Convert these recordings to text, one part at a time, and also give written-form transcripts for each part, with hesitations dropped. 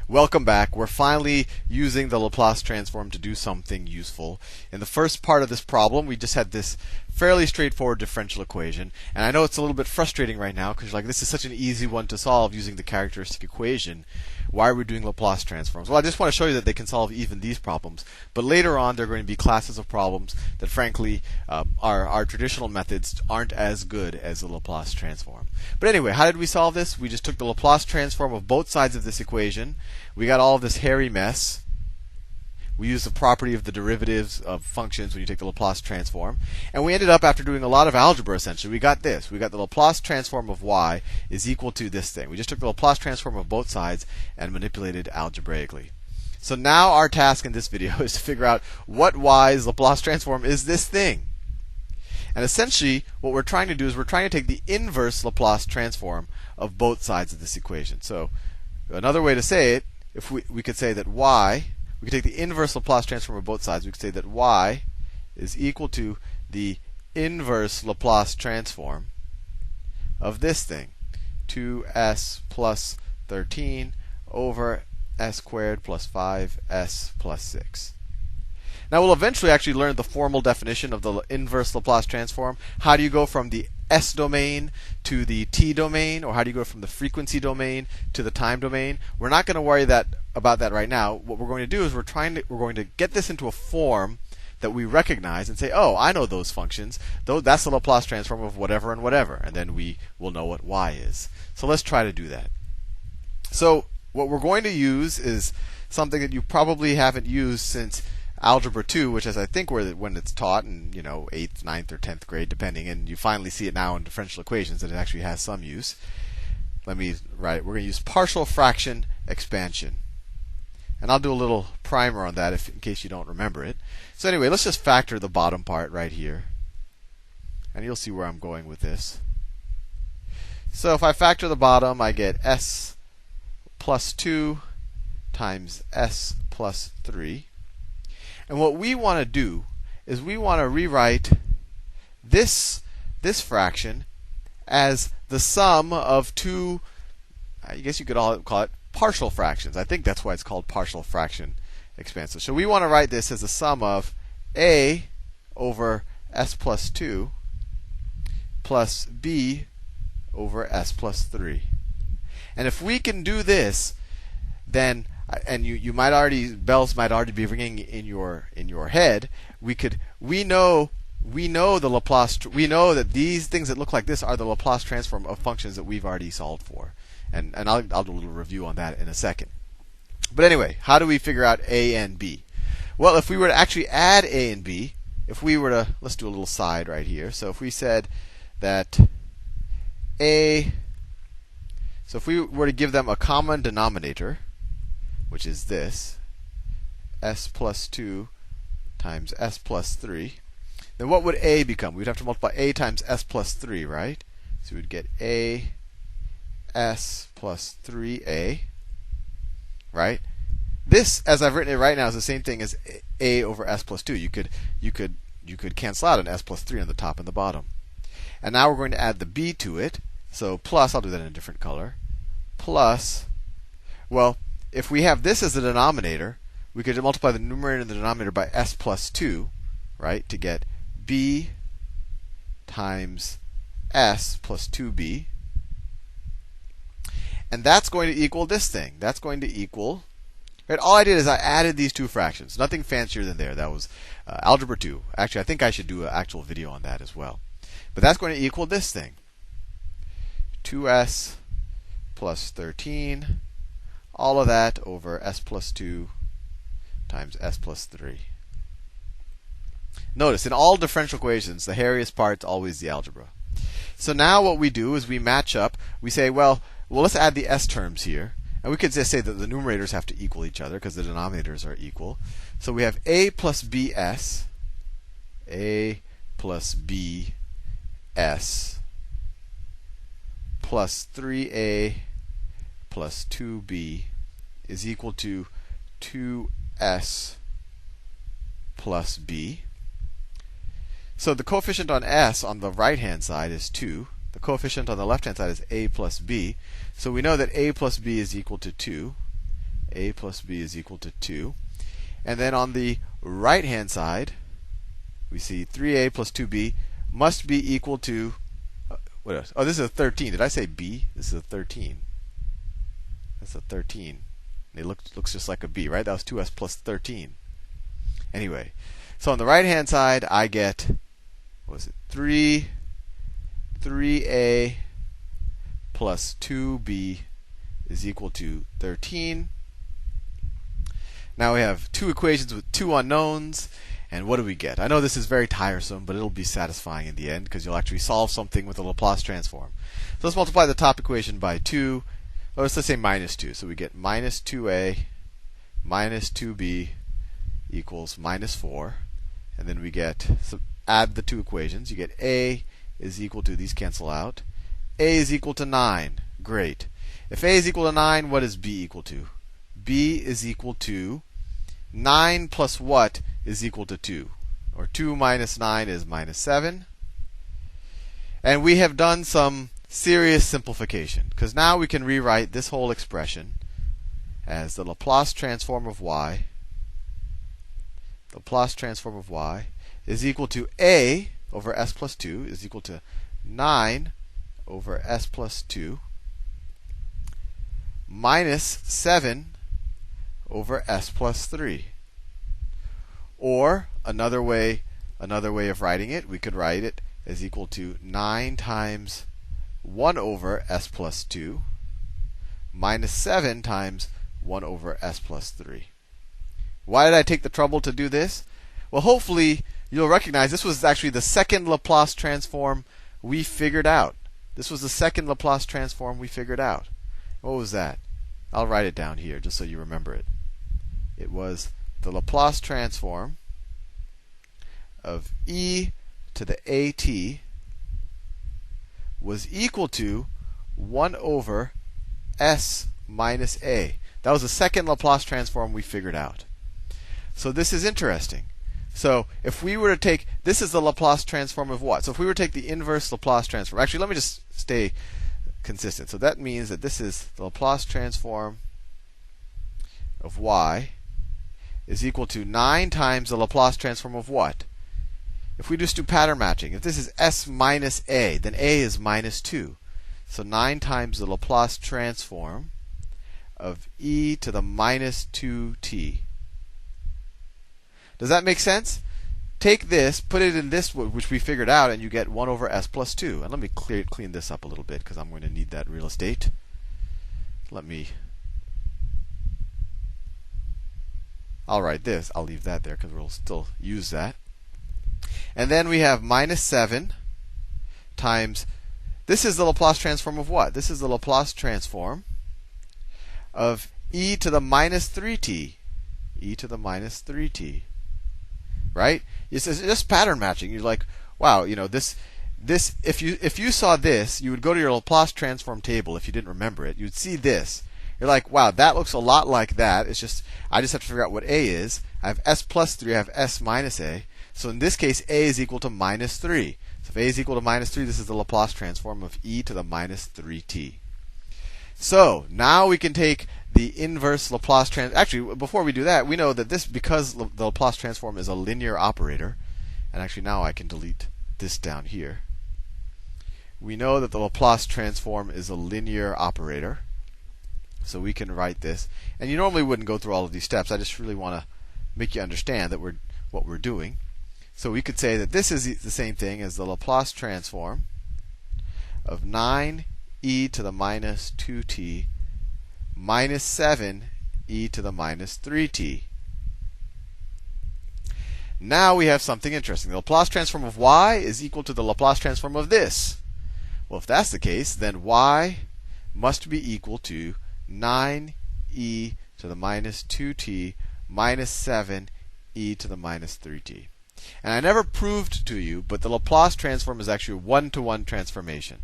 Welcome back. We're finally using the Laplace transform to do something useful. In the first part of this problem, we just had this fairly straightforward differential equation. And I know it's a little bit frustrating right now because you're like, this is such an easy one to solve using the characteristic equation. Why are we doing Laplace transforms? Well, I just want to show you that they can solve even these problems. But later on, there are going to be classes of problems that, frankly, our traditional methods aren't as good as the Laplace transform. But anyway, how did we solve this? We just took the Laplace transform of both sides of this equation. We got all of this hairy mess. We used the property of the derivatives of functions when you take the Laplace transform. And we ended up, after doing a lot of algebra, essentially, we got this. We got the Laplace transform of y is equal to this thing. We just took the Laplace transform of both sides and manipulated algebraically. So now our task in this video is to figure out what y's Laplace transform is this thing. And essentially, what we're trying to do is we're trying to take the inverse Laplace transform of both sides of this equation. So another way to say it, if we could say that y, we could take the inverse Laplace transform of both sides. We could say that y is equal to the inverse Laplace transform of this thing, 2s plus 13 over s squared plus 5s plus 6. Now we'll eventually actually learn the formal definition of the inverse Laplace transform. How do you go from the s domain to the t domain, or how do you go from the frequency domain to the time domain? We're not going to worry about that right now. What we're going to do is we're going to get this into a form that we recognize and say, oh, I know those functions. That's the Laplace transform of whatever and whatever, and then we will know what y is. So let's try to do that. So what we're going to use is something that you probably haven't used since Algebra 2, which is I think when it's taught in 8th, 9th, or 10th grade, depending, and you finally see it now in differential equations that it actually has some use. Let me write it. We're going to use partial fraction expansion. And I'll do a little primer on that in case you don't remember it. So anyway, let's just factor the bottom part right here. And you'll see where I'm going with this. So if I factor the bottom, I get s plus 2 times s plus 3. And what we want to do is we want to rewrite this fraction as the sum of two, I guess you could call it partial fractions. I think that's why it's called partial fraction expansion. So we want to write this as the sum of a over s plus 2 plus b over s plus 3. And if we can do this, then and you might already, bells might already be ringing in your head. We know the Laplace. We know that these things that look like this are the Laplace transform of functions that we've already solved for. And I'll do a little review on that in a second. But anyway, how do we figure out a and b? Well, if we were to actually add a and b, if we were to, let's do a little side right here. So if we said that a, so if we were to give them a common denominator, which is this, s plus 2 times s plus 3, then what would a become? We'd have to multiply a times s plus 3, right? So we'd get a s plus 3a, right? This, as I've written it right now, is the same thing as a over s plus 2. You could cancel out an s plus 3 on the top and the bottom. And now we're going to add the b to it. So plus, I'll do that in a different color, plus, well, if we have this as the denominator, we could multiply the numerator and the denominator by s plus 2, right, to get b times s plus 2b. And that's going to equal this thing. That's going to equal, right, all I did is I added these two fractions. Nothing fancier than there. That was Algebra 2. Actually, I think I should do an actual video on that as well. But that's going to equal this thing. 2s plus 13. All of that over s plus 2 times s plus 3. Notice, in all differential equations, the hairiest part's always the algebra. So now what we do is we match up. We say, well, let's add the s terms here. And we could just say that the numerators have to equal each other because the denominators are equal. So we have a plus bs, a plus bs, plus 3a plus 2b is equal to 2s plus b. So the coefficient on s on the right-hand side is 2. The coefficient on the left-hand side is a plus b. So we know that a plus b is equal to 2. a plus b is equal to 2. And then on the right-hand side, we see 3a plus 2b must be equal to, what else? Oh, this is a 13. Did I say b? This is a 13. That's a 13. It looks just like a b, right? That was 2s plus 13. Anyway, so on the right-hand side, I get, what was it? 3a plus 2b is equal to 13. Now we have two equations with two unknowns, and what do we get? I know this is very tiresome, but it'll be satisfying in the end because you'll actually solve something with a Laplace transform. So let's multiply the top equation by 2. Or let's say minus 2. So we get minus 2a minus 2b equals minus 4. And then we get, so add the two equations. You get a is equal to, these cancel out. A is equal to 9. Great. If a is equal to 9, what is b equal to? B is equal to 9 plus what is equal to 2? Or 2 minus 9 is minus 7. And we have done some serious simplification, because now we can rewrite this whole expression as the Laplace transform of y. Laplace transform of y is equal to a over s plus 2 is equal to 9 over s plus 2 minus 7 over s plus 3. Or another way of writing it, we could write it as equal to 9 times 1 over s plus 2 minus 7 times 1 over s plus 3. Why did I take the trouble to do this? Well, hopefully you'll recognize this was actually the second Laplace transform we figured out. This was the second Laplace transform we figured out. What was that? I'll write it down here just so you remember it. It was the Laplace transform of e to the at was equal to 1 over s minus a. That was the second Laplace transform we figured out. So this is interesting. So if we were to take, this is the Laplace transform of what? So if we were to take the inverse Laplace transform, actually let me just stay consistent. So that means that this is the Laplace transform of y is equal to 9 times the Laplace transform of what? If we just do pattern matching, if this is s minus a, then a is minus 2. So 9 times the Laplace transform of e to the minus 2t. Does that make sense? Take this, put it in this, which we figured out, and you get 1 over s plus 2. And let me clean this up a little bit, because I'm going to need that real estate. I'll write this. I'll leave that there, because we'll still use that. And then we have minus 7 times, this is the Laplace transform of what? This is the Laplace transform of e to the minus 3t. E to the minus 3t. Right? It's just pattern matching. You're like, wow, this if you saw this, you would go to your Laplace transform table if you didn't remember it. You'd see this. You're like, wow, that looks a lot like that. It's just, I just have to figure out what a is. I have s plus 3, I have s minus a. So in this case, a is equal to minus 3. So if a is equal to minus 3, this is the Laplace transform of e to the minus 3t. So now we can take the inverse Laplace transform. Actually, before we do that, we know that this, because the Laplace transform is a linear operator, and actually now I can delete this down here. We know that the Laplace transform is a linear operator. So we can write this. And you normally wouldn't go through all of these steps. I just really want to make you understand that what we're doing. So we could say that this is the same thing as the Laplace transform of 9e to the minus 2t minus 7e to the minus 3t. Now we have something interesting. The Laplace transform of y is equal to the Laplace transform of this. Well, if that's the case, then y must be equal to 9e to the minus 2t minus 7e to the minus 3t. And I never proved to you, but the Laplace transform is actually a one-to-one transformation.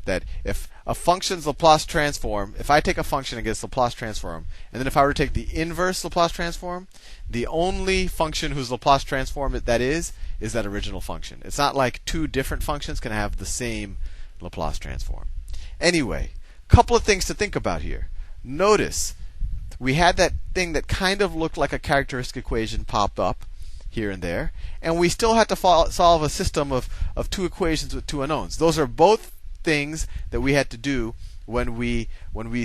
That if a function's Laplace transform, if I take a function and get its Laplace transform, and then if I were to take the inverse Laplace transform, the only function whose Laplace transform that is that original function. It's not like two different functions can have the same Laplace transform. Anyway, a couple of things to think about here. Notice, we had that thing that kind of looked like a characteristic equation pop up here and there, and we still had to solve a system of two equations with two unknowns. Those are both things that we had to do when we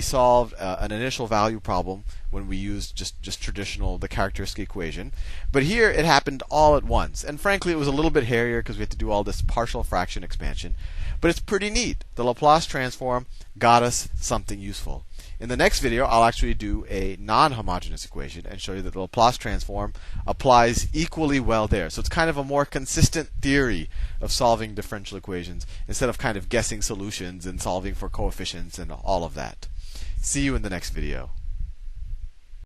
solved an initial value problem, when we used just traditional the characteristic equation. But here it happened all at once, and frankly it was a little bit hairier because we had to do all this partial fraction expansion. But it's pretty neat. The Laplace transform got us something useful. In the next video, I'll actually do a non-homogeneous equation and show you that the Laplace transform applies equally well there. So it's kind of a more consistent theory of solving differential equations instead of kind of guessing solutions and solving for coefficients and all of that. See you in the next video.